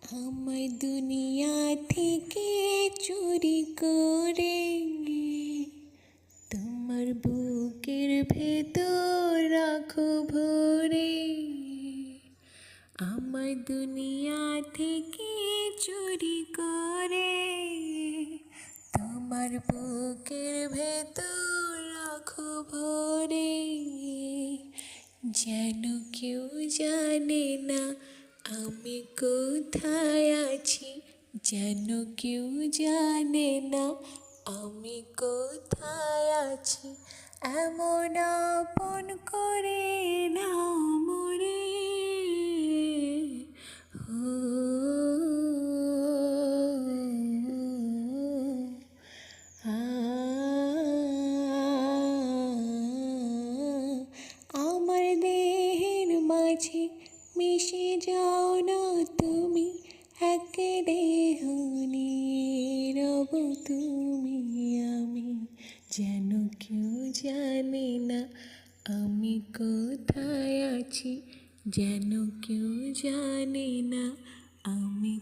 আমায় দুনিয়া থেকে চুরি করে তোমার বুকের ভেতর রাখো ভরে। আমায় দুনিয়া থেকে চুরি করে তোমার বুকের ভেতর রাখো ভরে। যেন কেউ জানে না আমি কোথায় আছি, যেন কেউ জানে না আমি কোথায় আছি। এমন আপন করে নাও মোরে, আমার দেহের মাঝে মিশে যাও না তুমি, এক দেহ নিয়ে রব তুমি আমি। যেন কেউ জানে না আমি কোথায় আছি, যেন কেউ জানে না আমি